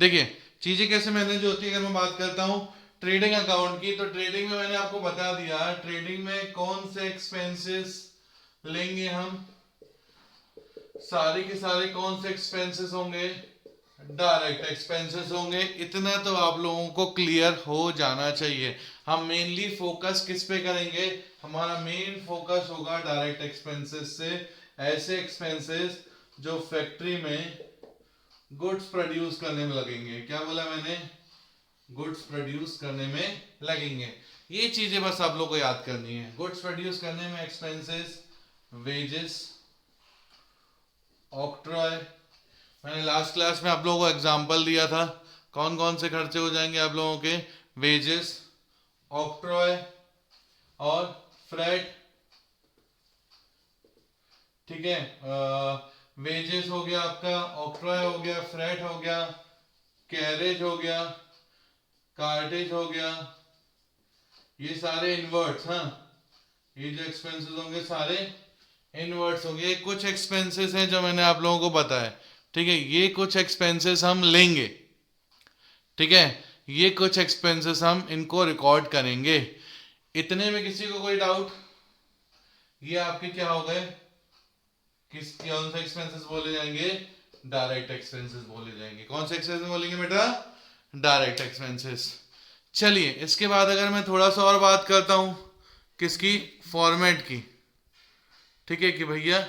देखिए चीजें कैसे मैनेज होती है। अगर मैं बात करता हूँ ट्रेडिंग अकाउंट की, तो ट्रेडिंग में मैंने आपको बता दिया ट्रेडिंग में कौन से एक्सपेंसेस लेंगे हम, सारे के सारे कौन से एक्सपेंसेस होंगे, डायरेक्ट एक्सपेंसेस होंगे। इतना तो आप लोगों को क्लियर हो जाना चाहिए। हम मेनली फोकस किस पे करेंगे, हमारा मेन फोकस होगा डायरेक्ट एक्सपेंसेस से, ऐसे एक्सपेंसेस जो फैक्ट्री में गुड्स प्रोड्यूस करने में लगेंगे। क्या बोला मैंने, गुड्स प्रोड्यूस करने में लगेंगे। ये चीजें बस आप लोग को याद करनी है। गुड्स प्रोड्यूस करने में एक्सपेंसेस, वेजेस, ऑक्ट्रॉय, मैंने लास्ट क्लास में आप लोगों को एग्जांपल दिया था कौन कौन से खर्चे हो जाएंगे आप लोगों के, वेजेस, ऑक्ट्रॉय और फ्रेट। ठीक है, वेजेस हो गया आपका, ऑक्ट्रॉय हो गया, फ्रेट हो गया, कैरेज हो गया, कार्टेज हो गया, ये सारे इनवर्ट्स। हाँ, ये जो एक्सपेंसेस होंगे सारे इनवर्ट्स होंगे। कुछ एक्सपेंसेस हैं जो मैंने आप लोगों को बताया। ठीक है, ये कुछ एक्सपेंसेस हम लेंगे। ठीक है, ये कुछ एक्सपेंसेस हम इनको रिकॉर्ड करेंगे। इतने में किसी को कोई डाउट? ये आपके क्या हो गए, किस कौन से एक्सपेंसेस बोले जाएंगे, डायरेक्ट एक्सपेंसेस बोले जाएंगे। कौन से एक्सपेंसेस बोलेंगे बेटा, डायरेक्ट एक्सपेंसेस। चलिए इसके बाद अगर मैं थोड़ा सा और बात करता हूं किसकी, फॉर्मेट की। ठीक है कि भैया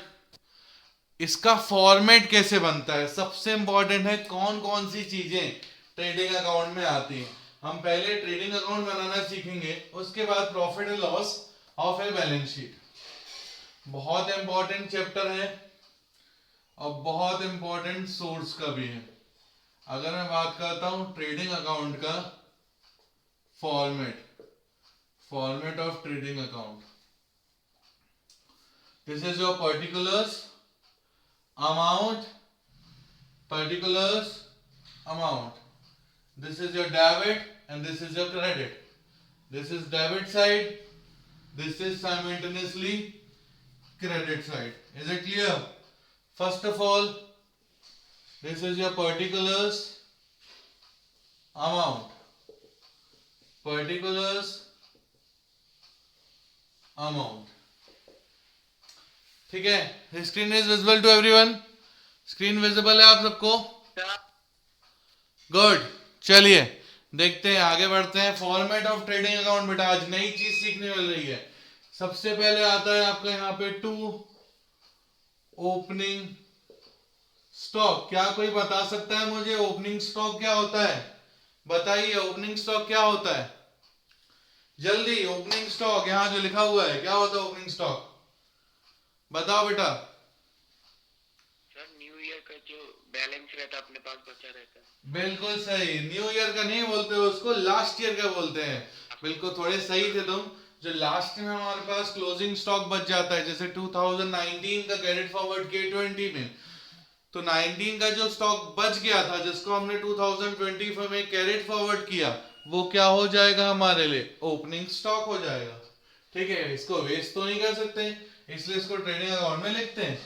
इसका फॉर्मेट कैसे बनता है, सबसे इंपॉर्टेंट है कौन कौन सी चीजें ट्रेडिंग अकाउंट में आती हैं। हम पहले ट्रेडिंग अकाउंट बनाना सीखेंगे, उसके बाद profit and loss of a balance sheet. बहुत इंपॉर्टेंट चैप्टर है और बहुत इंपॉर्टेंट सोर्स का भी है। अगर मैं बात करता हूं ट्रेडिंग अकाउंट का format, format of trading account, this is your particulars amount, particulars amount, this is your debit and this is your credit. This is debit side, this is simultaneously credit side. Is it clear? First of all, this is your particulars amount, particulars amount. ठीक है, screen is visible to everyone, screen visible है आप सबको? Good, चलिए देखते हैं, आगे बढ़ते हैं। फॉर्मेट ऑफ ट्रेडिंग अकाउंट, बेटा आज नई चीज सीखने मिल रही है। सबसे पहले आता है आपका यहाँ पे टू ओपनिंग स्टॉक। क्या कोई बता सकता है मुझे ओपनिंग स्टॉक क्या होता है? बताइए ओपनिंग स्टॉक क्या होता है, जल्दी। ओपनिंग स्टॉक यहाँ जो लिखा हुआ है क्या होता है ओपनिंग स्टॉक, बताओ बेटा। सर न्यू ईयर का जो बैलेंस रहता है अपने पास बचा रहता है। बिल्कुल सही, न्यू ईयर का नहीं बोलते उसको, लास्ट ईयर का बोलते हैं। बिल्कुल थोड़े सही थे तुम। जो लास्ट में हमारे पास क्लोजिंग स्टॉक बच जाता है, जैसे 2019 का कैरेट फॉरवर्ड K20 में, तो 19 का जो स्टॉक बच गया था जिसको हमने 2020 में कैरेट फॉरवर्ड किया, वो क्या हो जाएगा हमारे लिए, ओपनिंग स्टॉक हो जाएगा। ठीक है, इसको वेस्ट तो नहीं कर सकते, इसलिए इसको ट्रेडिंग अकाउंट में लिखते हैं।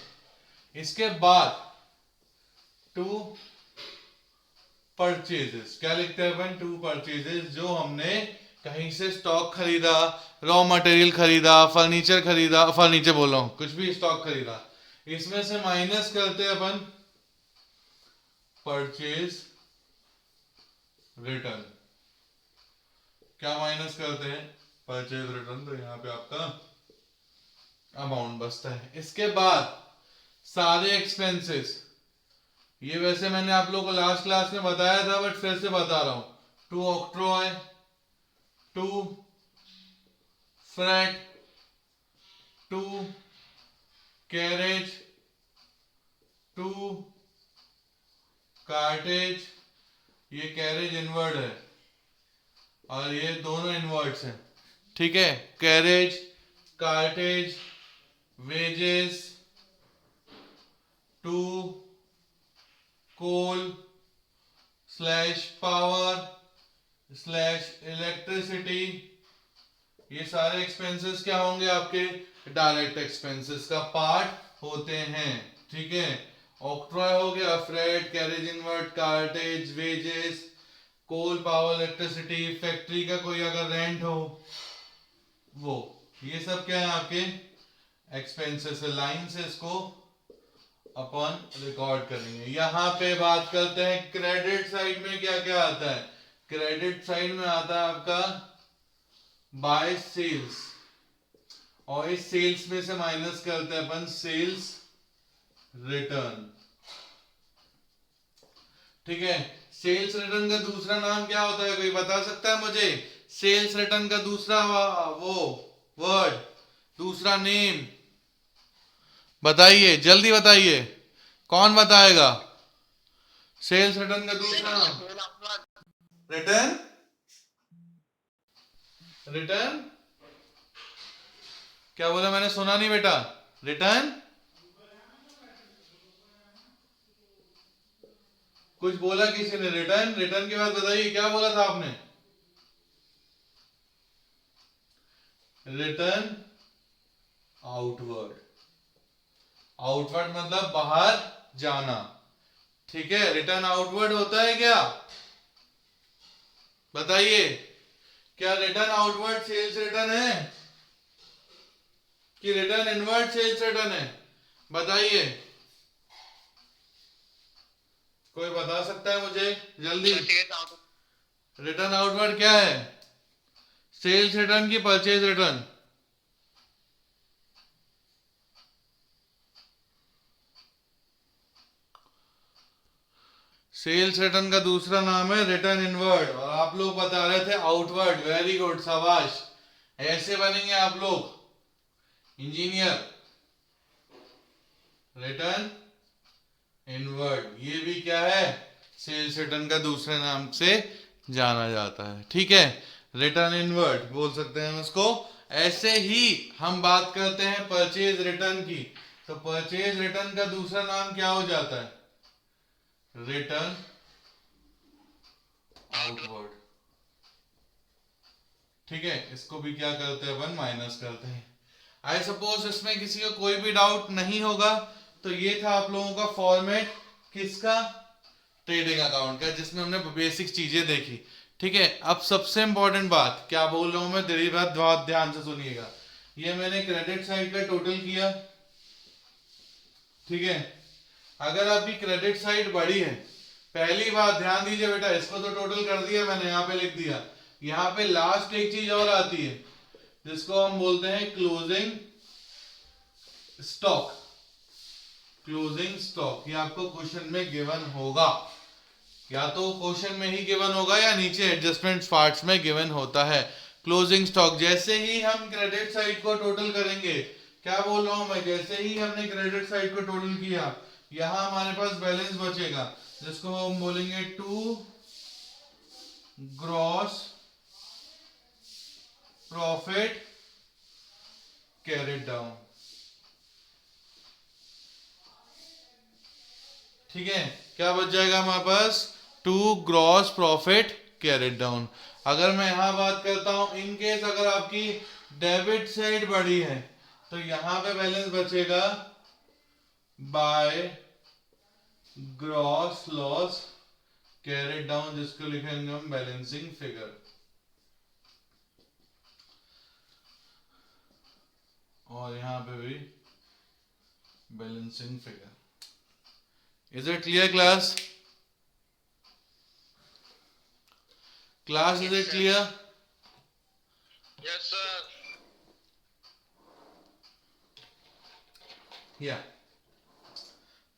इसके बाद टू परचेजेस, क्या लिखते हैं अपन, टू परचेजेस, जो हमने कहीं से स्टॉक खरीदा, रॉ मटेरियल खरीदा, फर्नीचर खरीदा, फर्नीचर बोल रहा हूं, कुछ भी स्टॉक खरीदा, इसमें से माइनस करते हैं अपन परचेज रिटर्न। क्या माइनस करते हैं, परचेज रिटर्न। तो यहाँ पे आपका अमाउंट बचता है। इसके बाद सारे एक्सपेंसेस, ये वैसे मैंने आप लोगों को लास्ट क्लास में बताया था बट फिर से बता रहा हूं। To octroi, to freight, to carriage, to cartage, ये कैरेज इनवर्ड है और ये दोनों इनवर्ड्स हैं। ठीक है, carriage, cartage, wages, to coal slash power slash electricity, ये सारे एक्सपेंसेस क्या होंगे आपके, डायरेक्ट एक्सपेंसेस का पार्ट होते हैं। ठीक है, ऑक्ट्रॉय हो गया, freight, carriage inward, cartage, wages, coal, power, electricity, factory का कोई अगर रेंट हो वो, ये सब क्या है आपके एक्सपेंसेस है। लाइन से इसको अपन रिकॉर्ड करेंगे। यहां पे बात करते हैं क्रेडिट साइड में क्या क्या आता है। क्रेडिट साइड में आता है आपका बाय सेल्स, और इस सेल्स में से माइनस करते हैं अपन सेल्स रिटर्न। ठीक है, सेल्स रिटर्न का दूसरा नाम क्या होता है, कोई बता सकता है मुझे? सेल्स रिटर्न का दूसरा वो वर्ड, दूसरा नेम बताइए, जल्दी बताइए, कौन बताएगा? सेल्स रिटर्न का दूसरा नाम रिटर्न, रिटर्न क्या बोला मैंने, सुना नहीं बेटा? रिटर्न, कुछ बोला किसी ने? रिटर्न, रिटर्न के बाद बताइए क्या बोला था आपने? रिटर्न आउटवर्ड, आउटवर्ड मतलब बाहर जाना। ठीक है, रिटर्न आउटवर्ड होता है क्या? बताइए, क्या रिटर्न आउटवर्ड सेल्स रिटर्न है कि रिटर्न इनवर्ड सेल्स रिटर्न है? बताइए, कोई बता सकता है मुझे जल्दी? रिटर्न आउटवर्ड क्या है, सेल्स रिटर्न की परचेज रिटर्न? सेल्स रिटर्न का दूसरा नाम है रिटर्न इनवर्ड, और आप लोग बता रहे थे आउटवर्ड। वेरी गुड, शाबाश, ऐसे बनेंगे आप लोग इंजीनियर। रिटर्न इनवर्ड, ये भी क्या है, सेल्स रिटर्न का दूसरे नाम से जाना जाता है। ठीक है, रिटर्न इनवर्ड बोल सकते हैं हम इसको। ऐसे ही हम बात करते हैं परचेज रिटर्न की, तो परचेज रिटर्न का दूसरा नाम क्या हो जाता है? Return outward. ठीक है, इसको भी क्या करते हैं अपन, माइनस करते हैं। आई सपोज इसमें किसी को कोई भी डाउट नहीं होगा, तो ये था आप लोगों का फॉर्मेट किसका, ट्रेडिंग अकाउंट का, जिसमें हमने बेसिक चीजें देखी। ठीक है, अब सबसे इंपॉर्टेंट बात क्या बोल रहा हूं मैं, मेरी बात बहुत ध्यान से सुनिएगा। ये मैंने क्रेडिट साइड का टोटल किया, ठीक है। अगर आपकी क्रेडिट साइड बड़ी है, पहली बात ध्यान दीजिए बेटा, इसको तो टोटल कर दिया मैंने, यहाँ पे लिख दिया। यहाँ पे लास्ट एक चीज और आती है जिसको हम बोलते हैं क्लोजिंग स्टॉक। क्लोजिंग स्टॉक ये आपको क्वेश्चन में गिवन होगा, या तो क्वेश्चन में ही गिवन होगा या नीचे एडजस्टमेंट पार्ट्स में गिवन होता है। क्लोजिंग स्टॉक, जैसे ही हम क्रेडिट साइड को टोटल करेंगे, क्या बोल रहा हूं मैं, जैसे ही हमने क्रेडिट साइड को टोटल किया, यहां हमारे पास बैलेंस बचेगा जिसको हम बोलेंगे to gross profit carried down. ठीक है, क्या बच जाएगा हमारे पास, to gross profit carried down. अगर मैं यहां बात करता हूं, इन केस अगर आपकी डेबिट साइड बड़ी है, तो यहां पे बैलेंस बचेगा by gross loss carried down, जिसको लिखेंगे हम बैलेंसिंग फिगर। और यहां पे भी balancing figure. Is it clear class? Class, is it clear? Yes, sir. Yeah.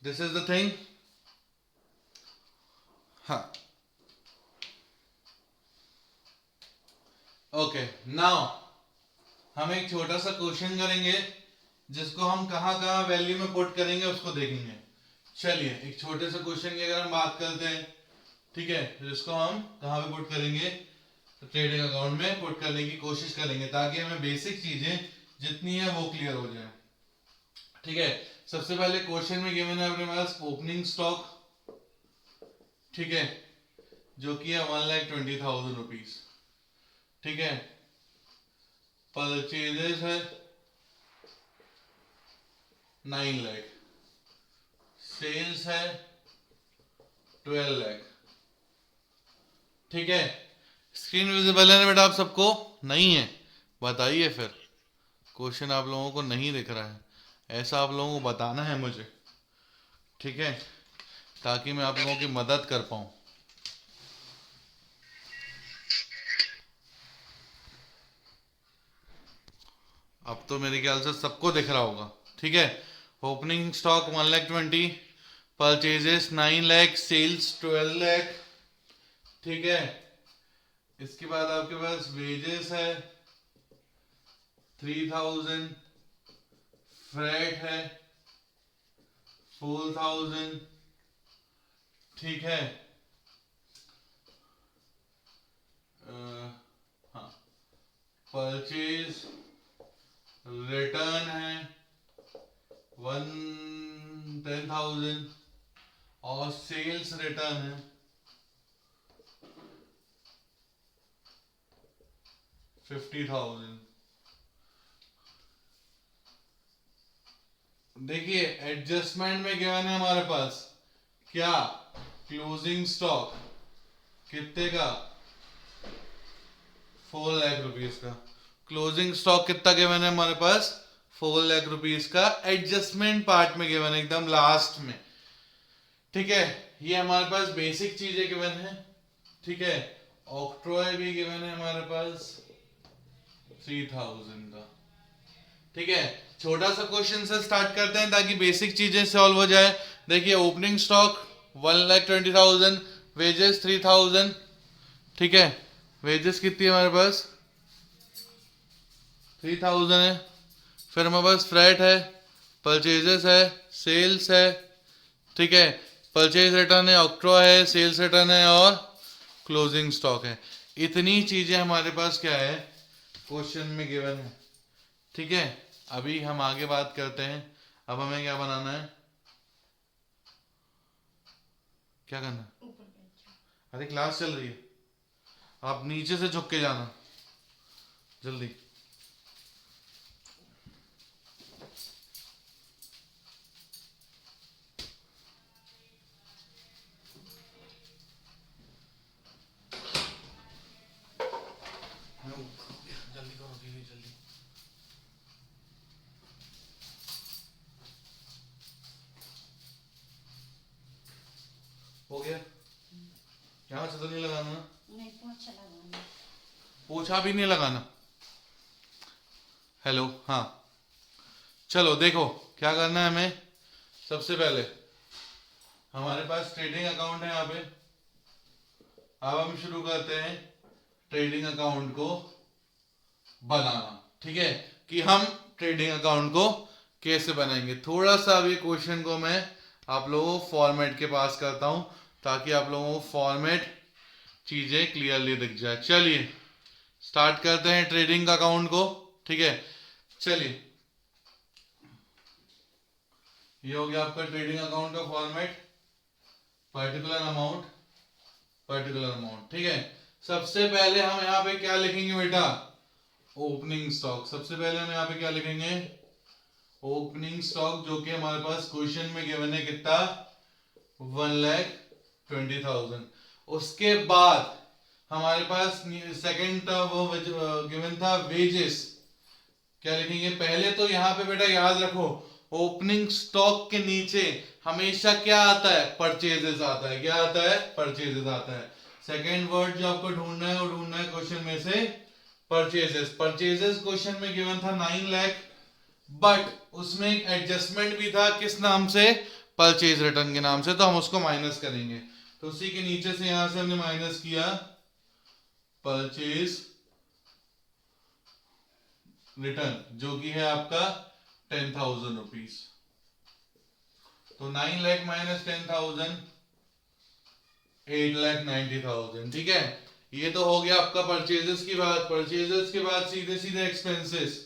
This is the thing. हाँ. Okay. Now हम एक छोटा सा क्वेश्चन करेंगे जिसको हम कहाँ कहाँ वैल्यू में पुट करेंगे उसको देखेंगे। चलिए, एक छोटे से क्वेश्चन की अगर हम बात करते हैं, ठीक है, जिसको हम कहाँ पे पुट करेंगे, तो ट्रेडिंग अकाउंट में पुट करने की कोशिश करेंगे, ताकि हमें बेसिक चीजें जितनी है वो क्लियर हो जाए। ठीक है, सबसे पहले क्वेश्चन में गिवन है अपने पास ओपनिंग स्टॉक, ठीक है, जो कि है 1,20,000 रुपीज। ठीक है, परचेजेस है 9 लाख, सेल्स है 12 लाख। ठीक है, स्क्रीन विजिबल है ना बेटा आप सबको? नहीं है? बताइए फिर, क्वेश्चन आप लोगों को नहीं दिख रहा है, ऐसा आप लोगों को बताना है मुझे, ठीक है, ताकि मैं आप लोगों की मदद कर पाऊं। अब तो मेरे ख्याल से सबको दिख रहा होगा, ठीक है। Opening stock 1,20,000, purchases 9 lakh, sales 12 lakh, ठीक है। इसके बाद आपके पास वेजेस है 3,000, फ्रेट है 4,000, ठीक है। हाँ, परचेज रिटर्न है 10,000 और सेल्स रिटर्न है 50,000। देखिए एडजस्टमेंट में क्या है हमारे पास, क्या क्लोजिंग स्टॉक कितने का, 4 लाख रुपीस का। क्लोजिंग स्टॉक कितना गिवन है हमारे पास, 4 लाख रुपीस का। एडजस्टमेंट पार्ट में गिवन है एकदम लास्ट में, ठीक है। ये हमारे पास बेसिक चीजें गिवन है, ठीक है। ऑक्ट्रॉय भी गिवन है हमारे पास 3,000 का, ठीक है। छोटा सा क्वेश्चन से स्टार्ट करते हैं ताकि बेसिक चीजें सॉल्व हो जाए। देखिए ओपनिंग स्टॉक 1,20,000, वेजेस 3,000, ठीक है। वेजेस कितनी है हमारे पास, 3,000 है। फिर हमारे पास फ्रेट है, परचेजेस है, सेल्स है, ठीक है। परचेज रिटर्न है, ऑक्ट्रो है, सेल्स रिटर्न है और क्लोजिंग स्टॉक है। इतनी चीजें हमारे पास क्या है, क्वेश्चन में गिवन है, ठीक है। अभी हम आगे बात करते हैं। अब हमें क्या बनाना है, क्या करना है? अरे क्लास चल रही है, आप नीचे से झुक के जाना जल्दी। जल्दी करो दीदी जल्दी। हो गया? यहाँ से तो नहीं लगाना ना? नहीं, पोछा लगाना। पोछा भी नहीं लगाना? हेलो, हाँ चलो देखो क्या करना है हमें। सबसे पहले हमारे पास ट्रेडिंग अकाउंट है यहाँ पे। अब हम शुरू करते हैं ट्रेडिंग अकाउंट को बनाना, ठीक है, कि हम ट्रेडिंग अकाउंट को कैसे बनाएंगे। थोड़ा सा अभी क्वेश्चन को मैं आप लोगों को फॉर्मेट के पास करता हूं ताकि आप लोगों को फॉर्मेट चीजें क्लियरली दिख जाए। चलिए स्टार्ट करते हैं ट्रेडिंग अकाउंट को, ठीक है। चलिए ये हो गया आपका ट्रेडिंग अकाउंट का format, particular amount, particular amount, ठीक है। सबसे पहले हम यहाँ पे क्या लिखेंगे बेटा, ओपनिंग स्टॉक। सबसे पहले हम यहाँ पे क्या लिखेंगे, ओपनिंग स्टॉक, जो कि हमारे पास क्वेश्चन में गिवन है कितना, 1,20,000। उसके बाद हमारे पास सेकंड वो गिवन था वेजेस। क्या लिखेंगे, पहले तो यहाँ पे बेटा याद रखो ओपनिंग स्टॉक के नीचे हमेशा क्या आता है, परचेजेस आता है। क्या आता है, परचेजेस आता है। सेकंड वर्ड जो आपको ढूंढना है वो ढूंढना है क्वेश्चन में से परचेजेस। परचेजेस क्वेश्चन में गिवन था 9 लाख, बट उसमें एक एडजस्टमेंट भी था, किस नाम से, परचेज रिटर्न के नाम से, तो हम उसको माइनस करेंगे। तो उसी के नीचे से यहां से हमने माइनस किया परचेज रिटर्न, जो कि है आपका 10,000 रुपीज। तो 9 लाख माइनस 10,000, 8,90,000, ठीक है। ये तो हो गया आपका परचेजेस की बात। परचेजेस के बाद सीधे सीधे एक्सपेंसेस।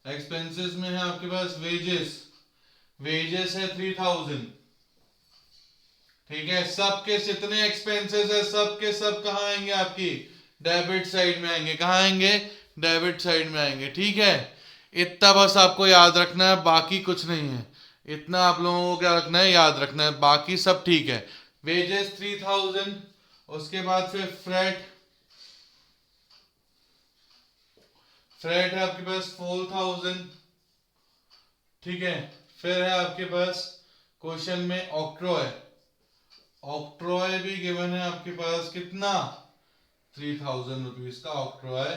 एक्सपेंसेस में है आपके पास वेजेस। वेजेस है 3,000, ठीक है। सबके जितने एक्सपेंसेस है सबके सब कहाँ आएंगे, आपकी डेबिट साइड में आएंगे। कहाँ आएंगे, डेबिट साइड में आएंगे, ठीक है। इतना बस आपको याद रखना है, बाकी कुछ नहीं है। इतना आप लोगों को क्या रखना है, याद रखना है, बाकी सब ठीक है। वेजेस 3000, उसके बाद फिर फ्रेट है आपके पास 4000, ठीक है। फिर है आपके पास क्वेश्चन में ऑक्ट्रॉय भी गिवन है आपके पास, कितना 3000 रुपीज का ऑक्ट्रॉय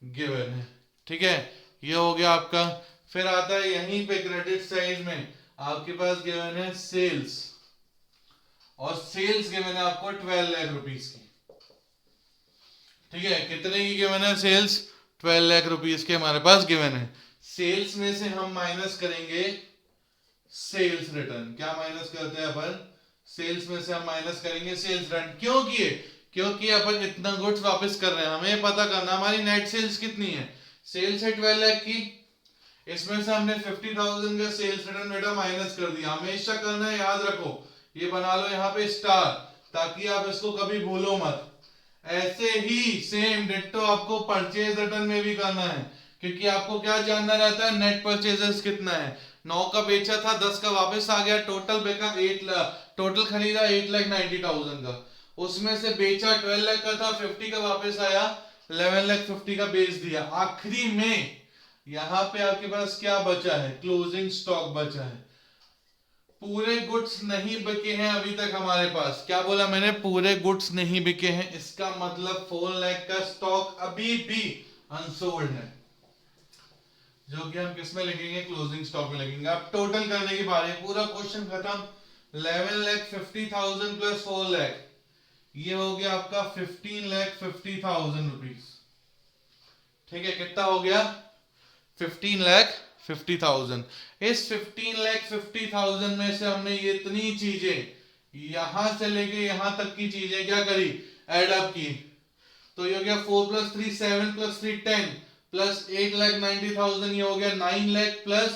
गिवन है, ठीक है। ये हो गया आपका। फिर आता है यहीं पे क्रेडिट साइड में आपके पास गिवन है सेल्स, और सेल्स गिवन है आपको 12 लाख रुपीज की, ठीक है। कितने की गिवन है सेल्स, 12 लाख रुपीज के हमारे पास गिवन है। सेल्स में से हम माइनस करेंगे सेल्स रिटर्न। क्या माइनस करते हैं अपन, सेल्स में से हम माइनस करेंगे सेल्स रिटर्न। क्यों किए, क्योंकि अपन इतना गुड्स वापस कर रहे हैं, हमें पता करना हमारी नेट सेल्स कितनी है। सेल्स है 12 लाख की, इसमें से हमने 50,000 का सेल्स रिटर्न बेटा माइनस कर दिया। हमेशा करना है, याद रखो, ये बना लो यहाँ पे स्टार, ताकि आप इसको कभी भूलो मत। ऐसे ही सेम डिट्टो आपको परचेज रिटर्न में भी करना है, क्योंकि आपको क्या जानना रहता है, नेट परचेजेस कितना है। 9 का बेचा था, 10 का वापस आ गया, टोटल बेचा 8 लाख, टोटल खरीदा 8,90,000 का, उसमें से बेचा 12 लाख का था, 50 का वापस आया, 11,50,000 का बेच दिया। आखिरी में यहां पे आपके पास क्या बचा है, क्लोजिंग स्टॉक बचा है। पूरे गुड्स नहीं बिके हैं अभी तक हमारे पास। क्या बोला मैंने, पूरे गुड्स नहीं बिके हैं, इसका मतलब 4 लाख का स्टॉक अभी भी अनसोल्ड है, जो कि हम किस में लिखेंगे, क्लोजिंग स्टॉक में लिखेंगे। अब टोटल करने की बारी, पूरा क्वेश्चन खत्म। 11,50,000 प्लस 4 लाख, ये हो गया आपका 15,50,000 रुपीज, ठीक है। कितना हो गया, 15,50,000। इस 15,50,000 में से हमने ये इतनी चीजें यहां से लेके यहां तक की चीजें क्या करी, एड अप की। तो ये हो गया 4 + 3 7 + 3 10 प्लस 8,90,000, ये हो गया 9 लाख प्लस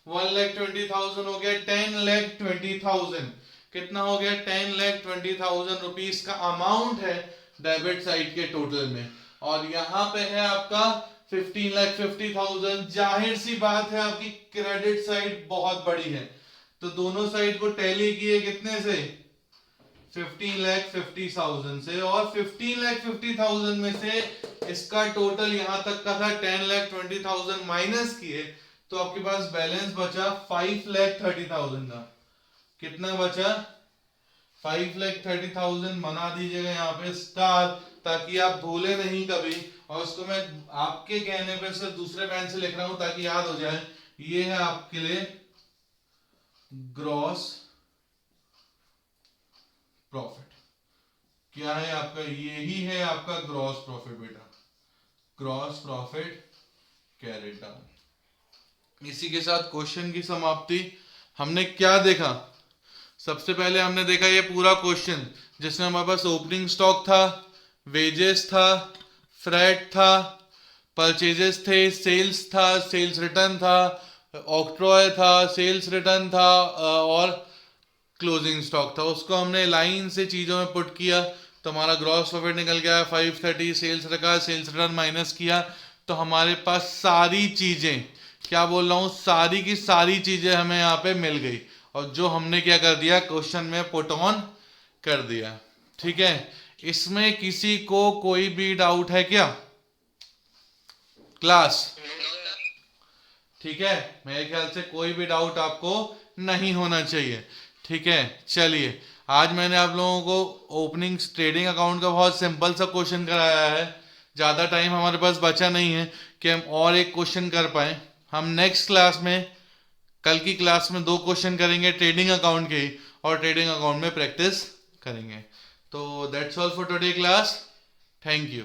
1,20,000 हो गया 10,20,000। कितना हो गया, 10,20,000 रुपीज का अमाउंट है डेबिट साइड के टोटल में। और यहां पे है आपका 15,50,000। जाहिर सी बात है आपकी क्रेडिट साइड बहुत बड़ी है, तो दोनों साइड को टैली किए कितने से, 15,50,000 से, और 15,50,000 में से इसका टोटल यहां तक का था 10,20,000 माइनस किए, तो आपके पास बैलेंस बचा 5,30,000 का। कितना बचा, 5,30,000। बना दीजिएगा यहाँ पे स्टार, ताकि आप भूले नहीं कभी। और उसको मैं आपके कहने पे से दूसरे पेन से लिख रहा हूं ताकि याद हो जाए। ये है आपके लिए ग्रॉस प्रॉफिट। क्या है आपका, यही है आपका ग्रॉस प्रॉफिट बेटा, ग्रॉस प्रॉफिट कैरिड डाउन। इसी के साथ क्वेश्चन की समाप्ति। हमने क्या देखा, सबसे पहले हमने देखा ये पूरा क्वेश्चन, जिसमें हमारे पास ओपनिंग स्टॉक था, वेजेस था, फ्रेट था, परचेजेस थे, सेल्स था, सेल्स रिटर्न था, ऑक्ट्रॉय था, सेल्स रिटर्न था, और क्लोजिंग स्टॉक था। उसको हमने लाइन से चीजों में पुट किया, तो हमारा ग्रॉस प्रॉफिट निकल गया 530। सेल्स रखा, सेल्स रिटर्न माइनस किया, तो हमारे पास सारी चीजें, क्या बोल रहा हूं, सारी की सारी चीजें हमें यहाँ पे मिल गई, और जो हमने क्या कर दिया, क्वेश्चन में पुट ऑन कर दिया, ठीक है। इसमें किसी को कोई भी डाउट है क्या क्लास, ठीक है। मेरे ख्याल से कोई भी डाउट आपको नहीं होना चाहिए, ठीक है। चलिए, आज मैंने आप लोगों को ओपनिंग ट्रेडिंग अकाउंट का बहुत सिंपल सा क्वेश्चन कराया है। ज़्यादा टाइम हमारे पास बचा नहीं है कि हम और एक क्वेश्चन कर पाए। हम नेक्स्ट क्लास में, कल की क्लास में 2 क्वेश्चन करेंगे ट्रेडिंग अकाउंट के, और ट्रेडिंग अकाउंट में प्रैक्टिस करेंगे। तो that's all for today class, thank you.